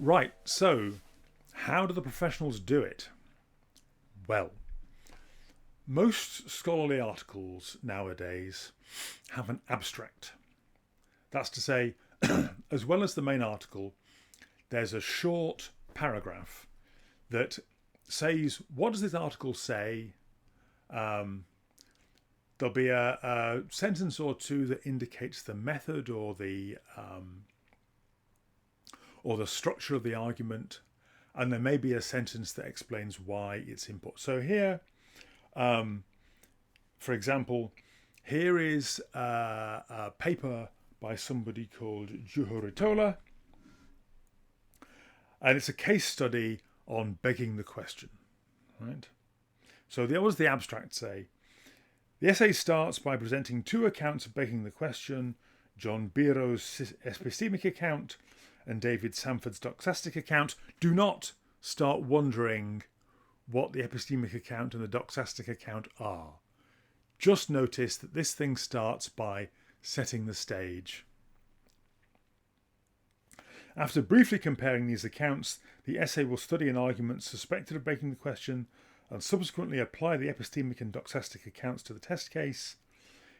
Right, so how do the professionals do it? Well, most scholarly articles nowadays have an abstract. That's to say, as well as the main article, there's a short paragraph that says, what does this article say? There'll be a sentence or two that indicates the method or the structure of the argument, and there may be a sentence that explains why it's important. So here, for example, here is a paper by somebody called Juhuritola, and it's a case study on begging the question. Right. So what does the abstract say? The essay starts by presenting two accounts of begging the question: John Biro's epistemic account and David Sanford's doxastic account. Do not start wondering what the epistemic account and the doxastic account are. Just notice that this thing starts by setting the stage. After briefly comparing these accounts, the essay will study an argument suspected of begging the question and subsequently apply the epistemic and doxastic accounts to the test case.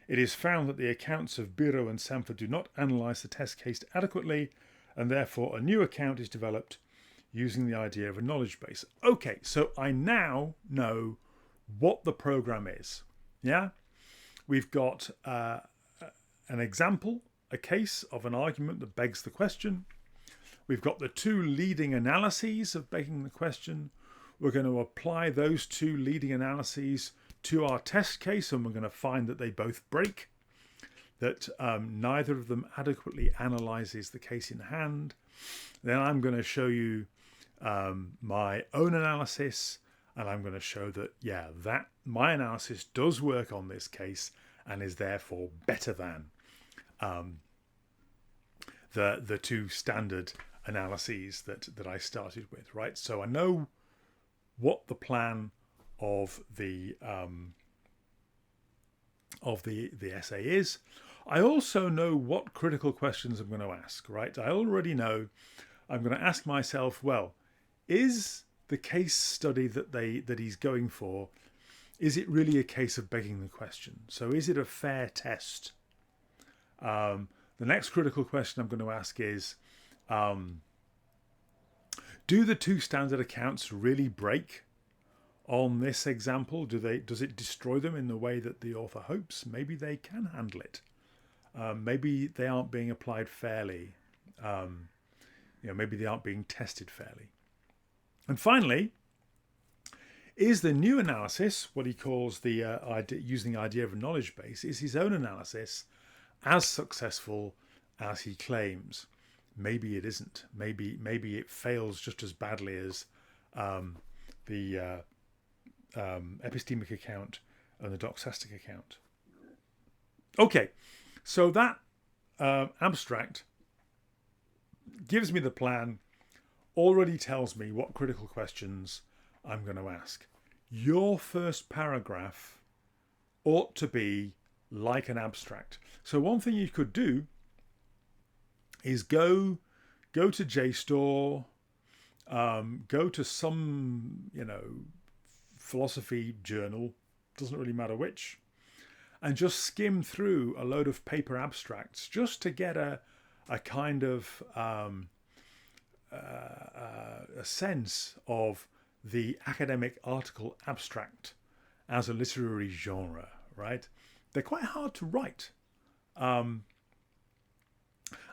It is found that the accounts of Biro and Sanford do not analyse the test case adequately, and therefore a new account is developed using the idea of a knowledge base. Okay, so I now know what the program is. Yeah, we've got an example, a case of an argument that begs the question. We've got the two leading analyses of begging the question. We're going to apply those two leading analyses to our test case, and we're going to find that they both break, that neither of them adequately analyzes the case in hand. Then I'm going to show you my own analysis, and I'm going to show that, that my analysis does work on this case and is therefore better than the two standard analyses that I started with, right? So I know what the plan of the essay is. I also know what critical questions I'm going to ask, right? I already know I'm going to ask myself, well, is the case study that he's going for, is it really a case of begging the question? So is it a fair test? The next critical question I'm going to ask is, do the two standard accounts really break on this example? Does it destroy them in the way that the author hopes? Maybe they can handle it. Maybe they aren't being applied fairly. Maybe they aren't being tested fairly. And finally, is the new analysis, what he calls the using the idea of a knowledge base, is his own analysis as successful as he claims? Maybe it isn't. Maybe it fails just as badly as the epistemic account and the doxastic account. Okay, so that abstract gives me the plan, already tells me what critical questions I'm going to ask. Your first paragraph ought to be like an abstract. So one thing you could do is go to JSTOR, go to some, philosophy journal, doesn't really matter which, and just skim through a load of paper abstracts just to get a kind of a sense of the academic article abstract as a literary genre, right? They're quite hard to write. And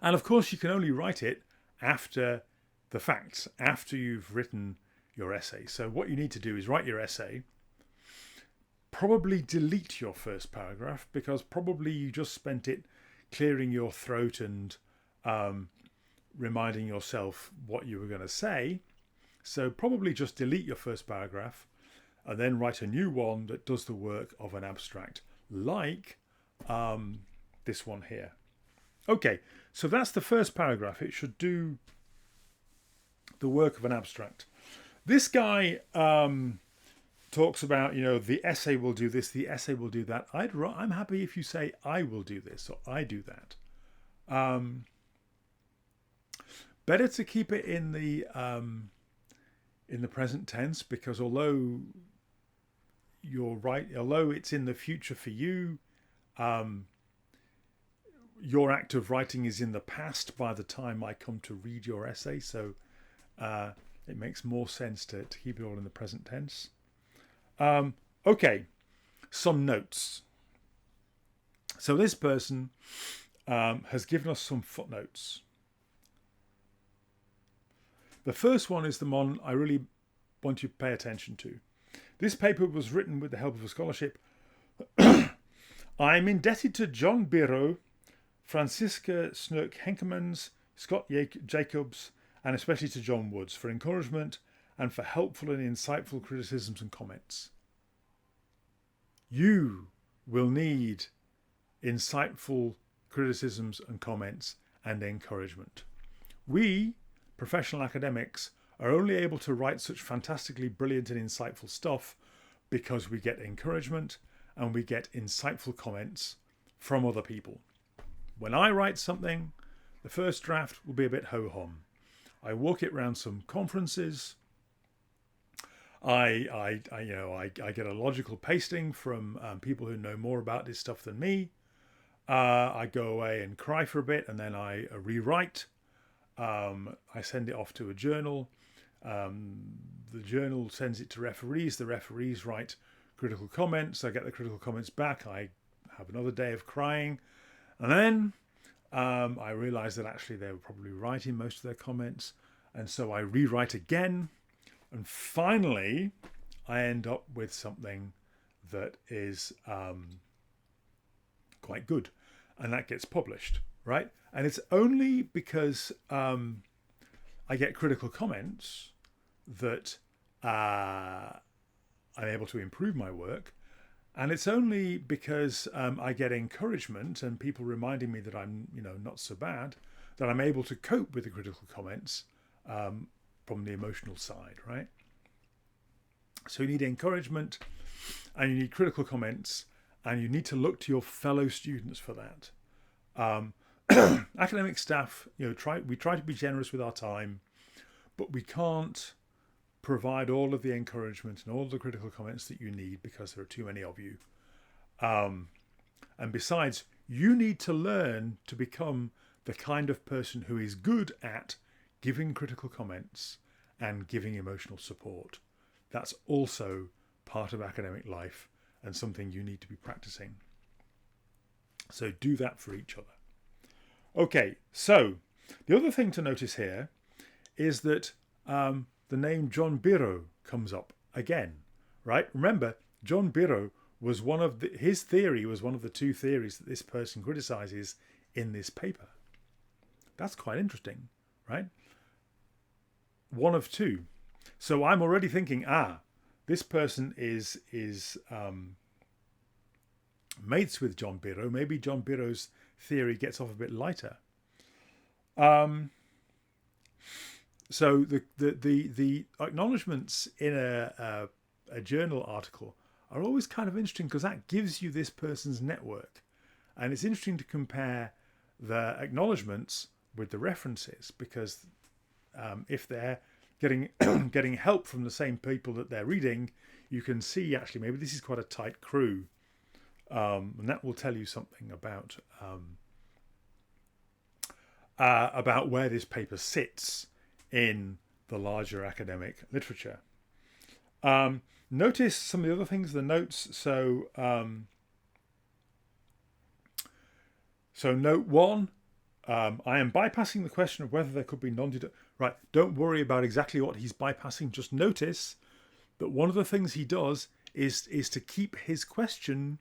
of course, you can only write it after the facts, after you've written your essay. So what you need to do is write your essay, probably delete your first paragraph, because probably you just spent it clearing your throat and reminding yourself what you were going to say. So probably just delete your first paragraph and then write a new one that does the work of an abstract, like this one here. Okay, so that's the first paragraph. It should do the work of an abstract. This guy talks about, the essay will do this, the essay will do that. I'm happy if you say I will do this or I do that. better to keep it in the present tense, because although you're right, although it's in the future for you, your act of writing is in the past by the time I come to read your essay. So it makes more sense to keep it all in the present tense. Okay, some notes. So this person has given us some footnotes. The first one is the one I really want you to pay attention to. This paper was written with the help of a scholarship. I am indebted to John Biro, Franziska Snurk-Henkemans, Scott Jacobs, and especially to John Woods for encouragement and for helpful and insightful criticisms and comments. You will need insightful criticisms and comments and encouragement. We, professional academics, are only able to write such fantastically brilliant and insightful stuff because we get encouragement and we get insightful comments from other people. When I write something, the first draft will be a bit ho-hum. I walk it around some conferences. I get a logical pasting from people who know more about this stuff than me. I go away and cry for a bit, and then I rewrite. I send it off to a journal. The journal sends it to referees. The referees write critical comments. I get the critical comments back. I have another day of crying. And then I realise that actually they were probably right in most of their comments. And so I rewrite again. And finally, I end up with something that is quite good. And that gets published, right? And it's only because I get critical comments that I'm able to improve my work. And it's only because I get encouragement and people reminding me that I'm, not so bad, that I'm able to cope with the critical comments from the emotional side, right? So you need encouragement and you need critical comments, and you need to look to your fellow students for that. Academic staff, we try to be generous with our time, but we can't provide all of the encouragement and all of the critical comments that you need because there are too many of you. And besides, you need to learn to become the kind of person who is good at giving critical comments and giving emotional support. That's also part of academic life and something you need to be practicing. So do that for each other. Okay, so the other thing to notice here is that the name John Biro comes up again, right? Remember, John Biro was his theory was one of the two theories that this person criticizes in this paper. That's quite interesting, right? One of two. So I'm already thinking, this person is mates with John Biro. Maybe John Biro's theory gets off a bit lighter. So the acknowledgements in a journal article are always kind of interesting because that gives you this person's network, and it's interesting to compare the acknowledgements with the references, because if they're getting help from the same people that they're reading, you can see actually maybe this is quite a tight crew, and that will tell you something about where this paper sits in the larger academic literature. Notice some of the other things, the notes. So note 1, I am bypassing the question of whether there could be right, don't worry about exactly what he's bypassing. Just notice that one of the things he does is to keep his question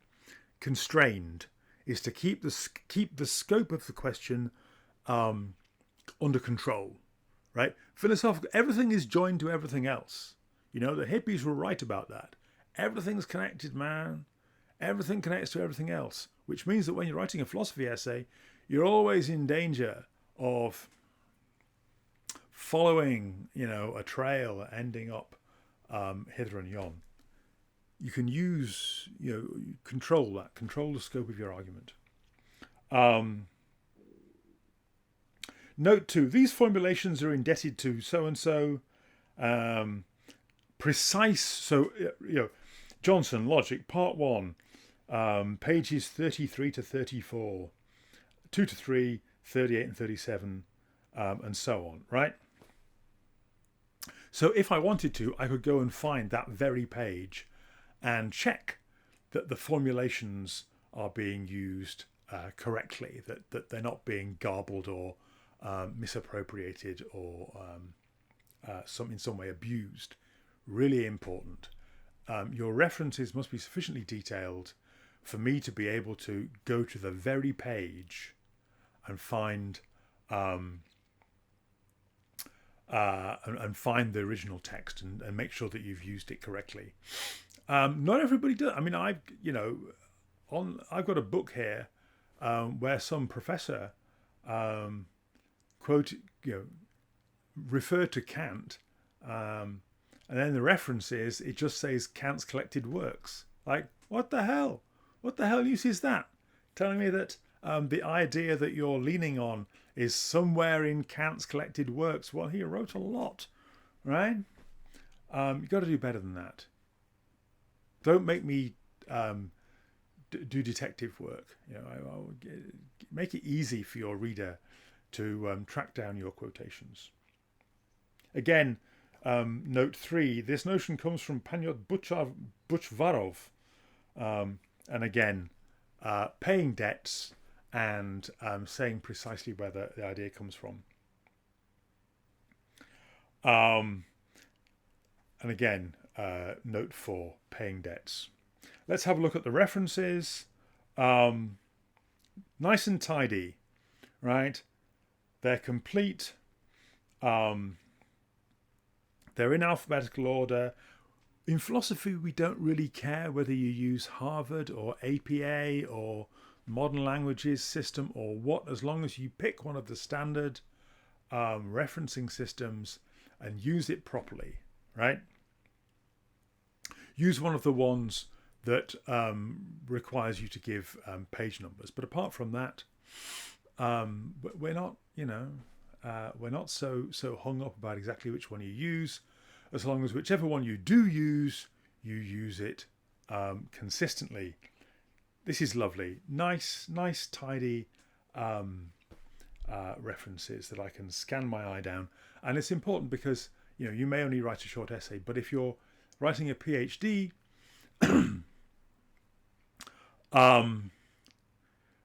constrained, is to keep the scope of the question under control, right? Philosophical, everything is joined to everything else. The hippies were right about that. Everything's connected, man. Everything connects to everything else, which means that when you're writing a philosophy essay, you're always in danger of following, a trail ending up hither and yon. You can use, control the scope of your argument. Note 2, these formulations are indebted to so-and-so. Precise, so, Johnson, Logic, Part 1, pages 33 to 34, 2 to 3, 38 and 37, and so on, right? So if I wanted to, I could go and find that very page and check that the formulations are being used correctly, that they're not being garbled or misappropriated or in some way abused. Really important. Your references must be sufficiently detailed for me to be able to go to the very page and find and find the original text and make sure that you've used it correctly. Not everybody does. I mean, I've got a book here where some professor quote, referred to Kant, and then the reference is it just says Kant's collected works. Like, what the hell? What the hell use is that? Telling me that the idea that you're leaning on is somewhere in Kant's collected works. Well, he wrote a lot, right? You've got to do better than that. Don't make me do detective work. I'll make it easy for your reader to track down your quotations. Again, note 3, this notion comes from Panyot Buchvarov. And again, paying debts and saying precisely where the idea comes from. And again, note 4, paying debts. Let's have a look at the references. Nice and tidy, right? They're complete. They're in alphabetical order. In philosophy, we don't really care whether you use Harvard or APA or Modern Languages System or what, as long as you pick one of the standard referencing systems and use it properly, right? Use one of the ones that requires you to give page numbers. But apart from that, we're not, we're not so hung up about exactly which one you use, as long as whichever one you do use, you use it consistently. This is lovely. Nice, tidy references that I can scan my eye down. And it's important because, you may only write a short essay, but if you're writing a PhD,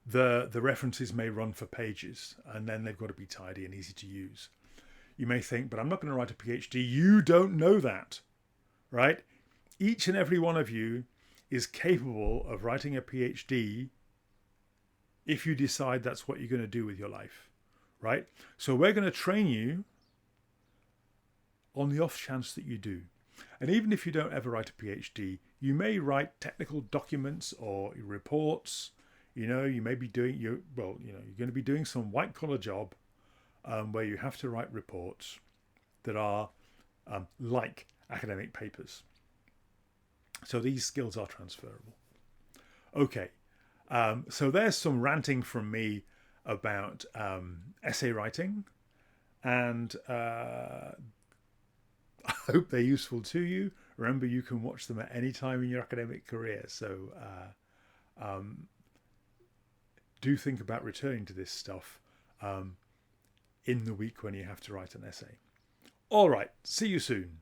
the references may run for pages, and then they've got to be tidy and easy to use. You may think, but I'm not going to write a PhD. You don't know that, right? Each and every one of you is capable of writing a PhD if you decide that's what you're going to do with your life, right? So we're going to train you on the off chance that you do. And even if you don't ever write a PhD, you may write technical documents or reports. You may be doing you're going to be doing some white collar job where you have to write reports that are like academic papers. So these skills are transferable. Okay, so there's some ranting from me about essay writing, and I hope they're useful to you. Remember, you can watch them at any time in your academic career. So do think about returning to this stuff in the week when you have to write an essay. All right, see you soon.